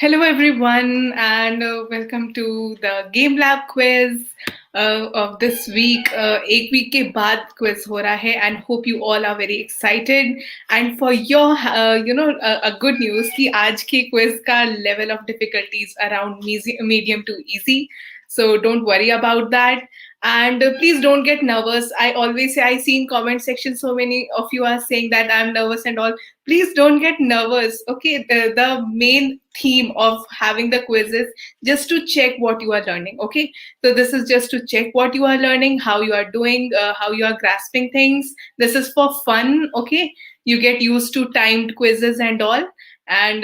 Hello, everyone, and welcome to the Game Lab quiz of this week. एक week के बाद quiz हो रहा है, and hope you all are very excited. And for your, a good news कि आज के quiz का level of difficulty is around medium to easy. So don't worry about that. And please don't get nervous. I always say, I see in comment section so many of you are saying that I'm nervous and all. Please don't get nervous. Okay, the main theme of having the quiz is just to check what you are learning. Okay, so this is just to check what you are learning, how you are doing, how you are grasping things. This is for fun. Okay, you get used to timed quizzes and all. And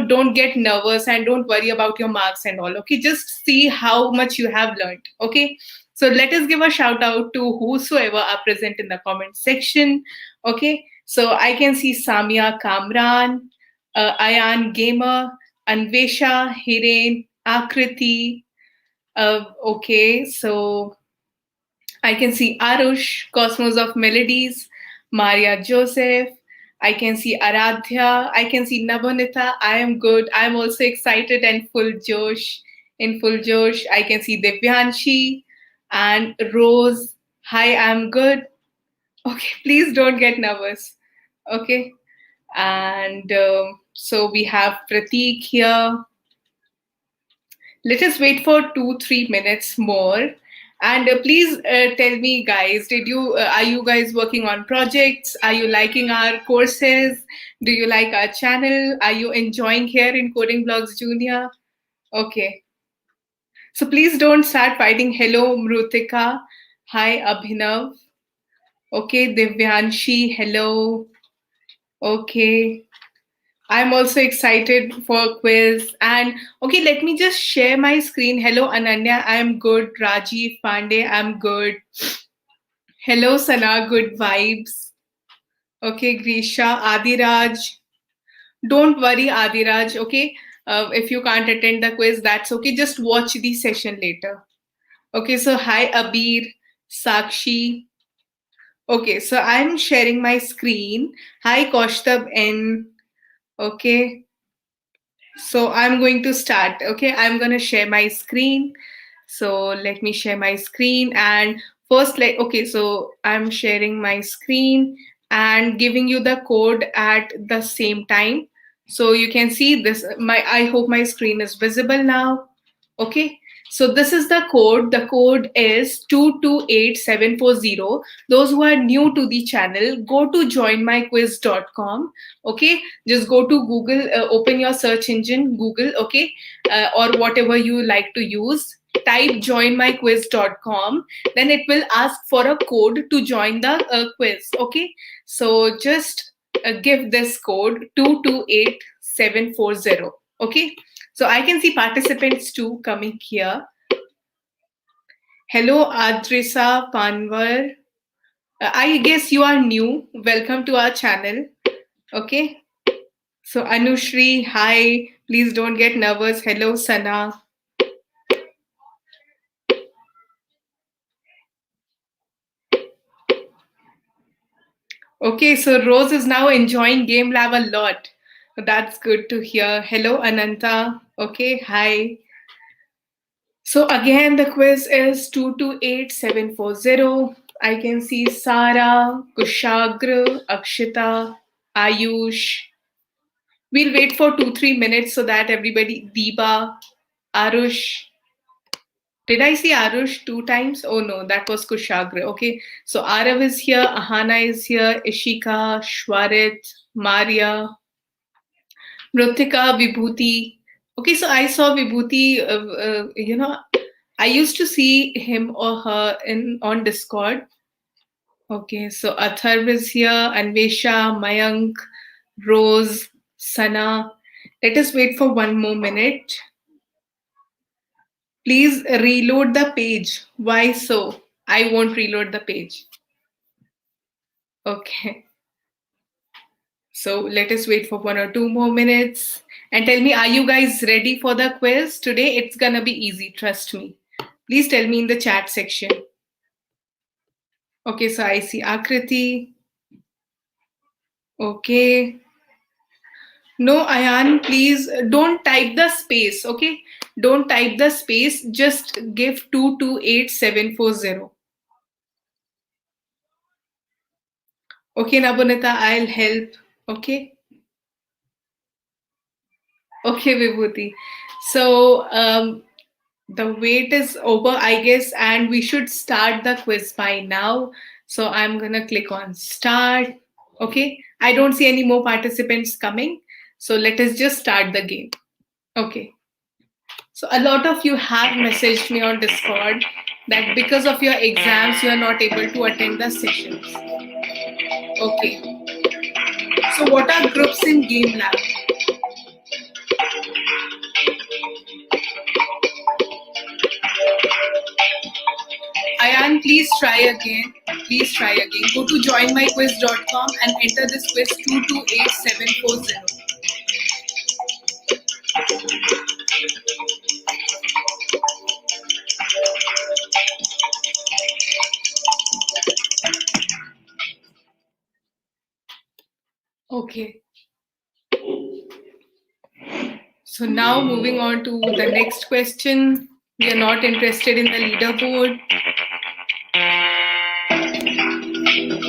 don't get nervous and don't worry about your marks and all. Okay, just see how much you have learned. Okay, so let us give a shout out to whosoever are present in the comment section. Okay, so I can see Samia Kamran, Ayan Gamer, Anvesha, Hiren, Akriti. Okay, so I can see Arush, Cosmos of Melodies, Maria Joseph. I can see Aradhya. I can see Nabonita. I am good. I'm also excited and full Josh. In full Josh. I can see Divyanshi and Rose. Hi, I'm good. Okay, please don't get nervous. Okay. And so we have Prateek here. Let us wait for 2-3 minutes more. And please tell me, guys, are you guys working on projects? Are you liking our courses? Do you like our channel? Are you enjoying here in Coding Blogs Junior? Okay. So please don't start fighting. Hello, Mrutika. Hi, Abhinav. Okay, Divyanshi. Hello. Okay. I'm also excited for quiz. And okay, let me just share my screen. Hello, Ananya. I'm good. Rajiv Pandey. I'm good. Hello, Sana. Good vibes. Okay, Grisha. Adiraj. Don't worry, Adiraj. Okay. If you can't attend the quiz, that's okay. Just watch the session later. Okay, so hi, Abir. Sakshi. Okay, so I'm sharing my screen. Hi, Kaushtab N. Okay. So I'm going to start. Okay, I'm going to share my screen. So let me share my screen. And first, okay, so I'm sharing my screen and giving you the code at the same time. So you can see this. I hope my screen is visible now. Okay. So this is the code. The code is 228740. Those who are new to the channel, go to joinmyquiz.com. Okay, just go to Google, open your search engine, Google, okay, or whatever you like to use. Type joinmyquiz.com, then it will ask for a code to join the quiz. Okay, so just give this code 228740. Okay, so I can see participants too coming here. Hello, Adrisa Panwar. I guess you are new. Welcome to our channel. Okay. So Anushri, hi. Please don't get nervous. Hello, Sana. Okay, so Rose is now enjoying Game Lab a lot. That's good to hear. Hello, Ananta. Okay, hi. So again, the quiz is 228740. I can see Sara, Kushagra, Akshita, Ayush. We'll wait for 2-3 minutes so that everybody, Deepa, Arush. Did I see Arush 2 times? Oh no, that was Kushagra. Okay, so Arav is here, Ahana is here, Ishika, Shwarit, Maria, Mrutika, Vibhuti. Okay, so I saw Vibhuti, I used to see him or her on Discord. Okay, so Atharv is here, Anvesha, Mayank, Rose, Sana. Let us wait for 1 more minute. Please reload the page. Why so? I won't reload the page. Okay. So let us wait for 1 or 2 more minutes. And tell me, are you guys ready for the quiz? Today it's gonna be easy, trust me. Please tell me in the chat section. Okay, so I see Akriti. Okay. No, Ayan, please don't type the space, okay? Don't type the space, just give 228740. Okay, Nabunita, I'll help. Okay? Okay, Vibhuti. So, the wait is over, I guess, and we should start the quiz by now. So, I'm gonna click on start. Okay? I don't see any more participants coming. So, let us just start the game. Okay. So, a lot of you have messaged me on Discord that because of your exams, you are not able to attend the sessions. Okay. So, what are groups in Game Lab? Ayan, please try again. Please try again. Go to joinmyquiz.com and enter this quiz 228740. Okay. So now moving on to the next question. We are not interested in the leaderboard.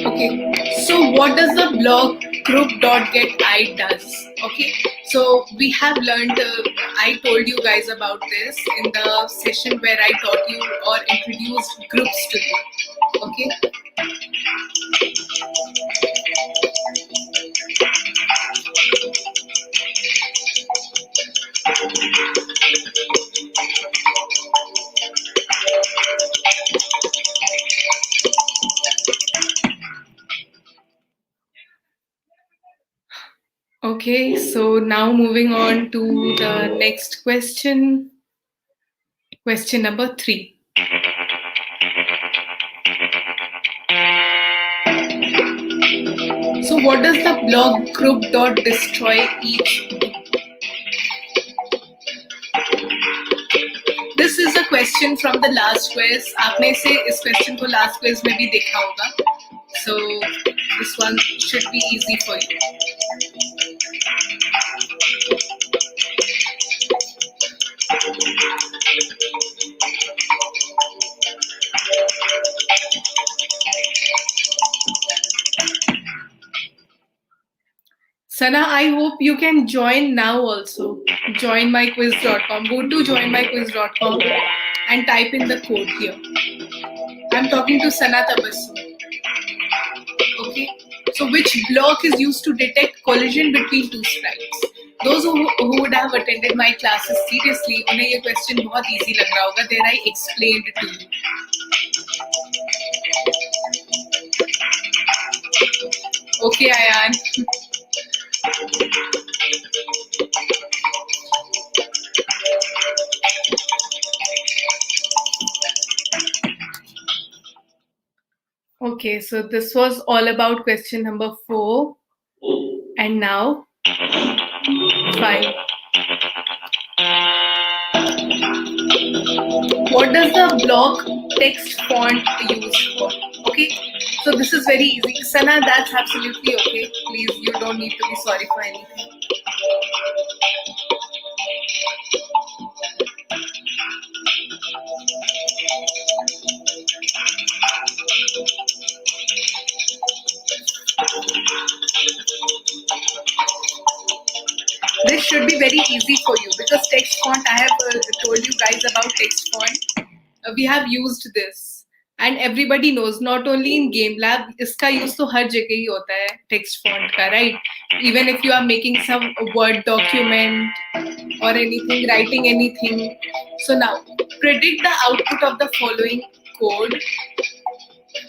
Okay. So what does the blog group.getI does? Okay. So we have learned, I told you guys about this in the session where I taught you or introduced groups to you. Okay. Okay, so now moving on to the next question. Question number 3. So what does the blog group dot destroy each do? This is a question from the last quiz. आपने से इस question को last quiz में भी देखा होगा. So this one should be easy for you. Sana, I hope you can join now also. Joinmyquiz.com. Go to joinmyquiz.com and type in the code here. I'm talking to Sana Tabassu. Okay. So which block is used to detect collision between two sprites? Those who would have attended my classes seriously, उन्हें ये question बहुत easy लग रहा होगा. There I explained to you. Okay, Ayan. Okay, so this was all about question number 4. And now 5. What does the block text font use for? Okay, so this is very easy. Sana, that's absolutely okay. Please, you don't need to be sorry for anything. This should be very easy for you because text font, I have told you guys about text font. We have used this and everybody knows, not only in Game Lab, iska use to har jagah hi hota hai, text font ka, right? Even if you are making some Word document or anything, writing anything. So now, predict the output of the following code.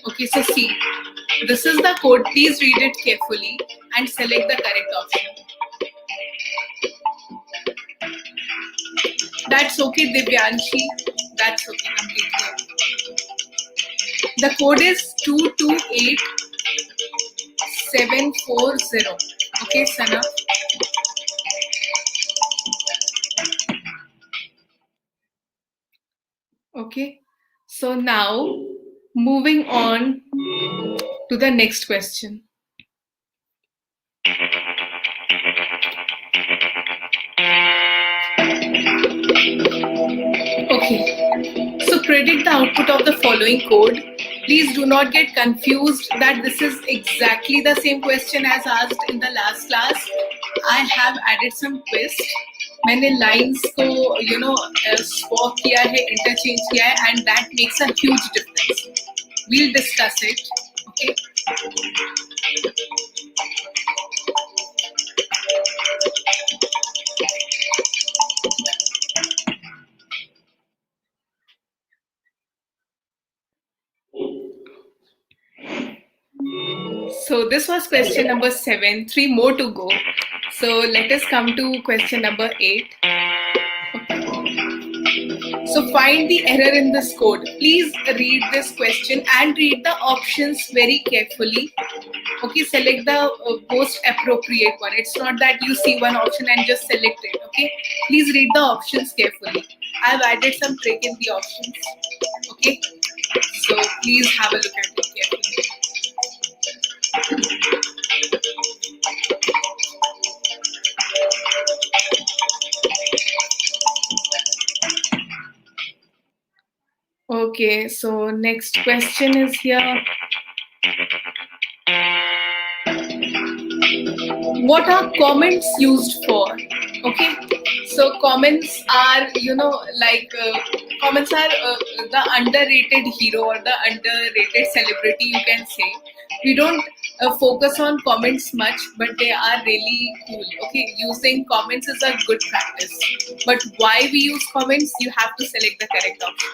Okay, so see, this is the code. Please read it carefully and select the correct option. That's okay, Divyanshi. That's okay, completely okay. The code is 228740. Okay, Sana. Okay, so now moving on to the next question. predict the output of the following code. Please do not get confused that this is exactly the same question as asked in the last class. I have added some twist. मैंने lines को swap किया है, interchange किया है, and that makes a huge difference. We'll discuss it. Okay. So this was question number 7. 3 more to go. So let us come to question number 8. So find the error in this code. Please read this question and read the options very carefully. Okay, select the most appropriate one. It's not that you see one option and just select it. Okay, please read the options carefully. I've added some trick in the options. Okay, so please have a look at it carefully. Okay, so next question is here. What are comments used for? Okay, so comments are, comments are the underrated hero or the underrated celebrity, you can say. We don't focus on comments much, but they are really cool. Okay, using comments is a good practice. But why we use comments, you have to select the correct option.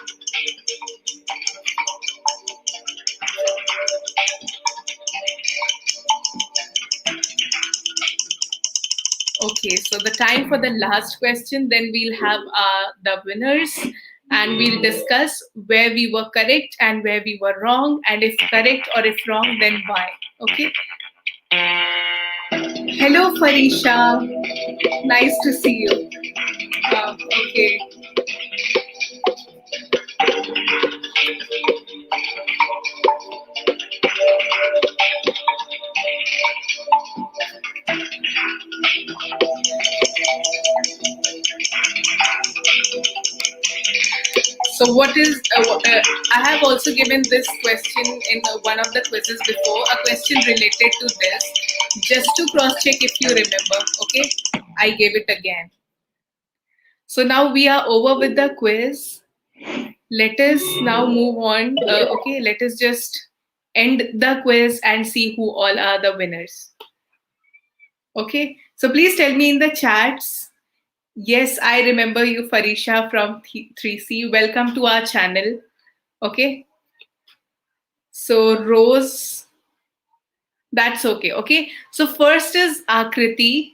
Okay, so the time for the last question, then we'll have the winners and we'll discuss where we were correct and where we were wrong, and if correct or if wrong, then why. Okay. Hello, Farisha. Nice to see you. Okay. So what is, I have also given this question in one of the quizzes before, a question related to this, just to cross check if you remember, okay? I gave it again. So now we are over with the quiz. Let us now move on. Okay, let us just end the quiz and see who all are the winners. Okay, so please tell me in the chats. Yes, I remember you, Farisha from 3C. Welcome to our channel. Okay. So Rose, that's okay. Okay. So first is Akriti,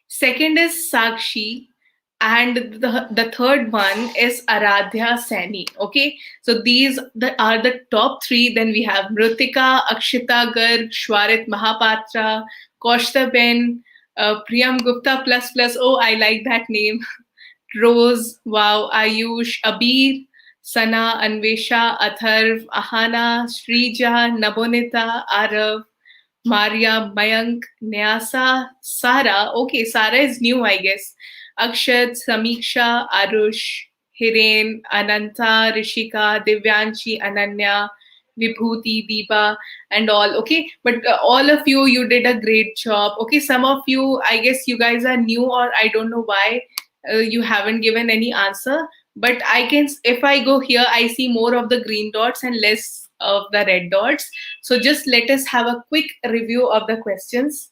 second is Sakshi, and the third one is Aradhya Saini. Okay. So these are the top 3. Then we have Mrutika, Akshita Garg, Shwarit Mahapatra, Kaushtaben, Priyam Gupta plus plus. Oh, I like that name. Rose, wow, Ayush, Abir, Sana, Anvesha, Atharv, Ahana, Shrija, Nabonita, Arav, Maria, Mayank, Nyasa, Sara. Okay, Sara is new, I guess. Akshat, Samiksha, Arush, Hiren, Ananta, Rishika, Divyanshi, Ananya, Vibhuti, Deepa, and all. Okay, but all of you did a great job. Okay, some of you, I guess you guys are new, or I don't know why you haven't given any answer. But I can, if I go here, I see more of the green dots and less of the red dots. So just let us have a quick review of the questions.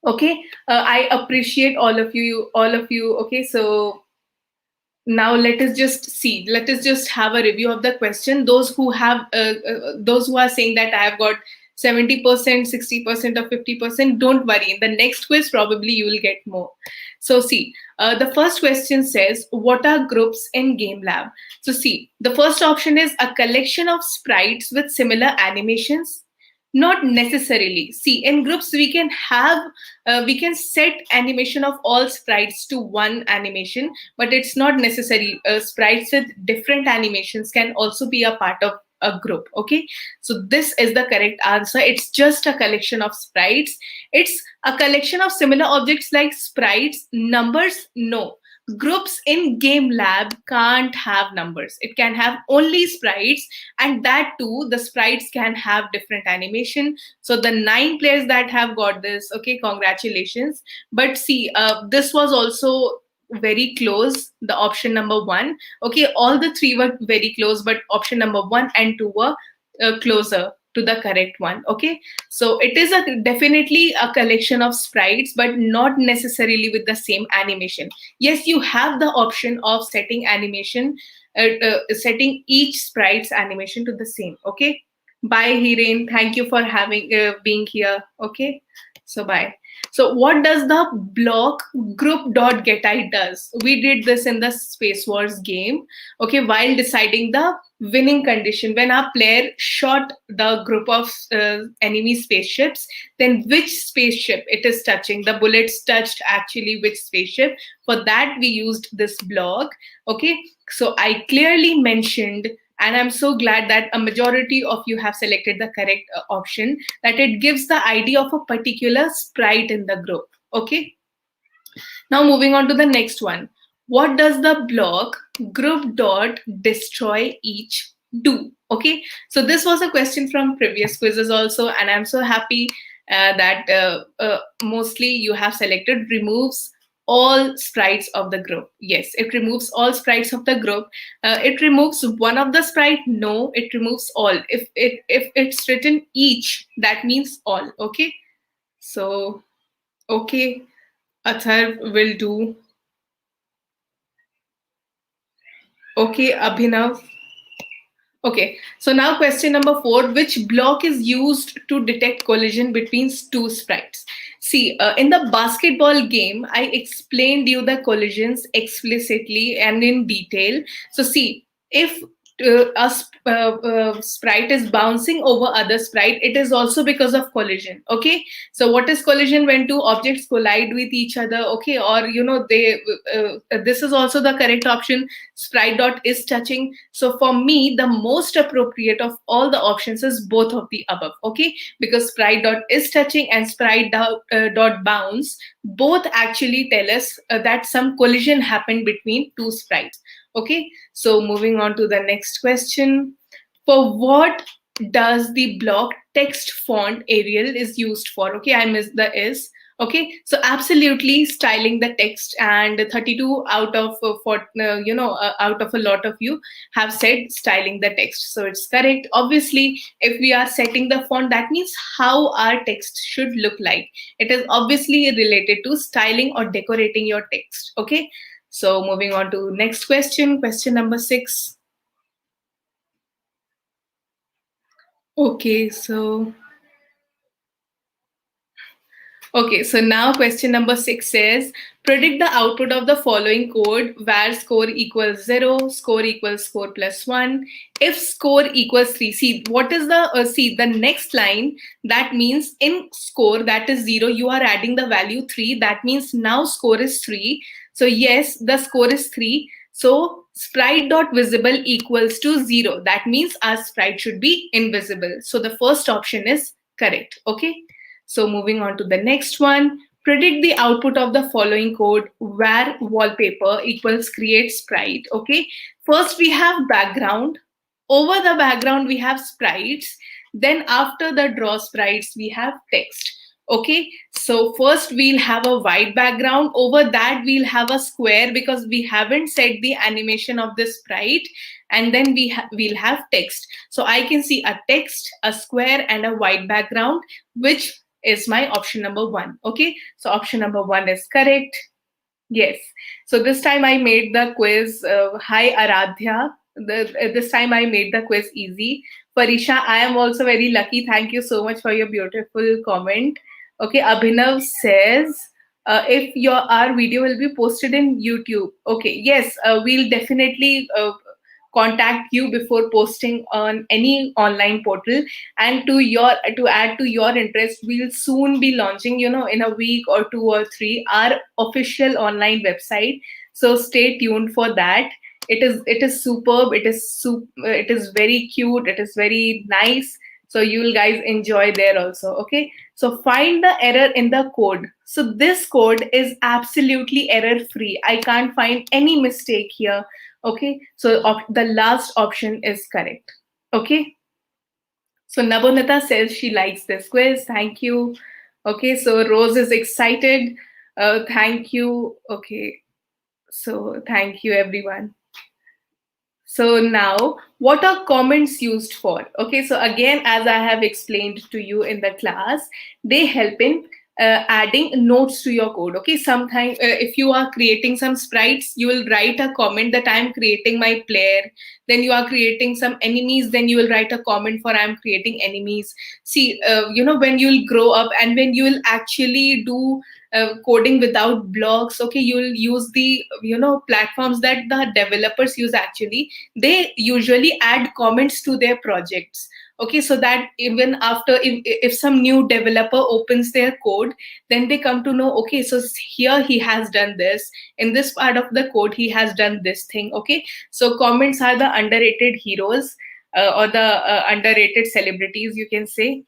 Okay, I appreciate all of you. Okay, so now let us just have a review of the question. Those who are saying that I have got 70%, 60% or 50%, don't worry, in the next quiz probably you will get more. So see, the first question says, what are groups in Game Lab? So see, the first option is a collection of sprites with similar animations. Not necessarily. See, in groups we can set animation of all sprites to one animation, but it's not necessary. Sprites with different animations can also be a part of a group. Okay, so this is the correct answer. It's just a collection of sprites. It's a collection of similar objects like sprites. Numbers, no. groups in Game Lab can't have numbers. It can have only sprites, and that too, the sprites can have different animation. So the 9 players that have got this, okay, congratulations. But see, this was also very close, the option number one. Okay, all the three were very close, but option number one and two were closer to the correct one. Okay, so it is definitely a collection of sprites, but not necessarily with the same animation. Yes, you have the option of setting animation, setting each sprite's animation to the same. Okay, bye Hiren, thank you for having being here. Okay, so bye. So what does the block group.getI does? We did this in the Space Wars game, okay, while deciding the winning condition. When our player shot the group of enemy spaceships, then which spaceship it is touching, the bullets touched actually which spaceship. For that we used this block. Okay, so I clearly mentioned, and I'm so glad that a majority of you have selected the correct option, that it gives the idea of a particular sprite in the group. Okay, now moving on to the next one. What does the block group dot destroy each do? Okay, so this was a question from previous quizzes also, and I'm so happy that mostly you have selected removes all sprites of the group. Yes, it removes all sprites of the group. It removes one of the sprite. No, it removes all. If it's written each, that means all. Okay, so okay, Athar will do. Okay, Abhinav. Okay, so now question number 4. Which block is used to detect collision between two sprites? See, in the basketball game, I explained you the collisions explicitly and in detail. So see, if a sprite is bouncing over other sprite, it is also because of collision. Okay, so what is collision? When two objects collide with each other. Okay, or this is also the correct option. Sprite dot is touching. So for me, the most appropriate of all the options is both of the above. Okay, because sprite dot is touching and sprite dot bounce both actually tell us that some collision happened between two sprites. Okay, so moving on to the next question. For what does the block text font Arial is used for? Okay, I missed the is. Okay, so absolutely styling the text, and 32 out of out of a lot of you have said styling the text, so it's correct. Obviously, if we are setting the font, that means how our text should look like. It is obviously related to styling or decorating your text. Okay, so moving on to next question, question number 6. Okay, so now question number 6 says, predict the output of the following code where score equals 0, score equals score plus 1, if score equals 3. See, what is the next line, that means in score, that is 0, you are adding the value 3. That means now score is 3. So yes, the score is 3. So sprite dot visible equals to 0. That means our sprite should be invisible. So the first option is correct. Okay. So moving on to the next one, predict the output of the following code where wallpaper equals create sprite. Okay, first we have background. Over the background we have sprites. Then after the draw sprites we have text. Okay, so first we'll have a white background. Over that we'll have a square because we haven't set the animation of the sprite. And then we'll have text. So I can see a text, a square, and a white background, which is my option number 1. Okay, so option number 1 is correct. Yes, so this time I made the quiz. Hi Aradhya, this time I made the quiz easy. Parisha, I am also very lucky. Thank you so much for your beautiful comment. Okay, Abhinav says, if our video will be posted in YouTube. Okay, yes, we'll definitely contact you before posting on any online portal. And to add to your interest, we'll soon be launching, in a week or 2 or 3, our official online website. So stay tuned for that. It is superb. It is very cute. It is very nice. So you'll guys enjoy there also. Okay, so find the error in the code. So this code is absolutely error free. I can't find any mistake here. Okay, so the last option is correct. Okay, so Nabonata says she likes this quiz. Thank you. Okay, so Rose is excited. Thank you. Okay, so thank you everyone. So now, what are comments used for? Okay, so again, as I have explained to you in the class, they help in adding notes to your code. Okay, sometimes if you are creating some sprites, you will write a comment that I am creating my player. Then you are creating some enemies, then you will write a comment for I am creating enemies. See, when you will grow up and when you will actually do coding without blocks, okay, you'll use the platforms that the developers use. Actually, they usually add comments to their projects, okay, so that even after, if some new developer opens their code, then they come to know, okay, so here he has done this, in this part of the code he has done this thing. Okay, so comments are the underrated heroes, or the underrated celebrities, you can say.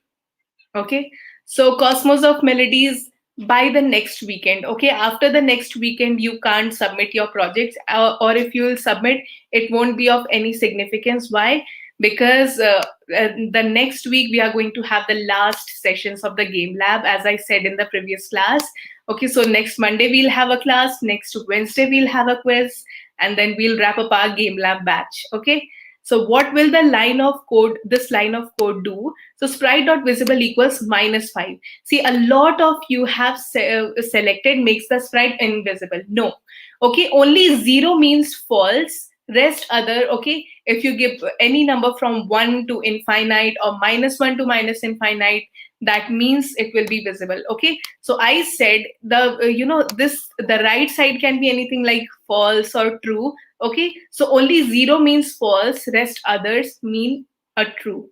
Okay, so Cosmos of Melodies, by the next weekend. Okay, after the next weekend, you can't submit your projects, or if you will submit, it won't be of any significance. Why? Because the next week we are going to have the last sessions of the game lab, as I said in the previous class. Okay, so next Monday we'll have a class, next Wednesday we'll have a quiz, and then we'll wrap up our game lab batch. Okay, so what will this line of code do? So sprite.visible equals -5. See, a lot of you have selected makes the sprite invisible. No. Okay, only 0 means false. Rest other, okay, if you give any number from 1 to infinite or -1 to minus infinite, that means it will be visible. Okay, so I said the right side can be anything like false or true. Okay, so only 0 means false, rest others mean a true.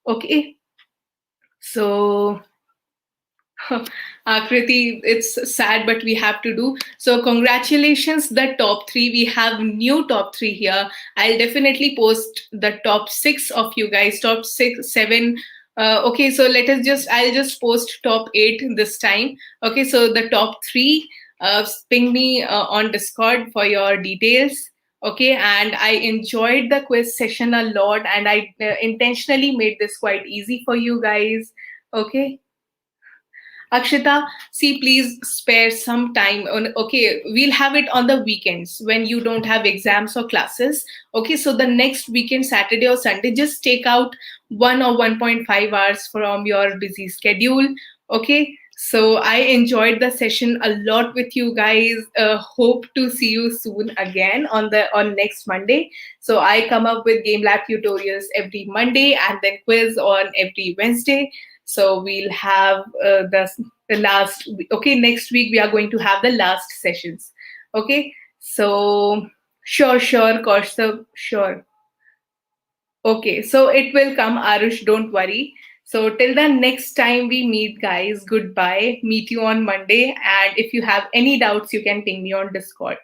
Okay, so Akriti, it's sad, but we have to do. So congratulations, the top three. We have new top three here. I'll definitely post the top six of you guys, top six, seven. Okay, so I'll just post top eight this time. Okay, so the top three, ping me on Discord for your details. Okay, and I enjoyed the quiz session a lot, and I intentionally made this quite easy for you guys. Okay, Akshita, see, please spare some time. Okay, we'll have it on the weekends when you don't have exams or classes. Okay, so the next weekend, Saturday or Sunday, just take out 1 or 1.5 hours from your busy schedule. Okay, so I enjoyed the session a lot with you guys. Hope to see you soon again on next Monday. So I come up with game lab tutorials every Monday and then quiz on every Wednesday. So we'll have the last. Okay, next week we are going to have the last sessions. Okay, so sure, Kaustav, sure. Okay, so it will come, Arush, don't worry. So till the next time we meet, guys, goodbye. Meet you on Monday, and if you have any doubts, you can ping me on Discord.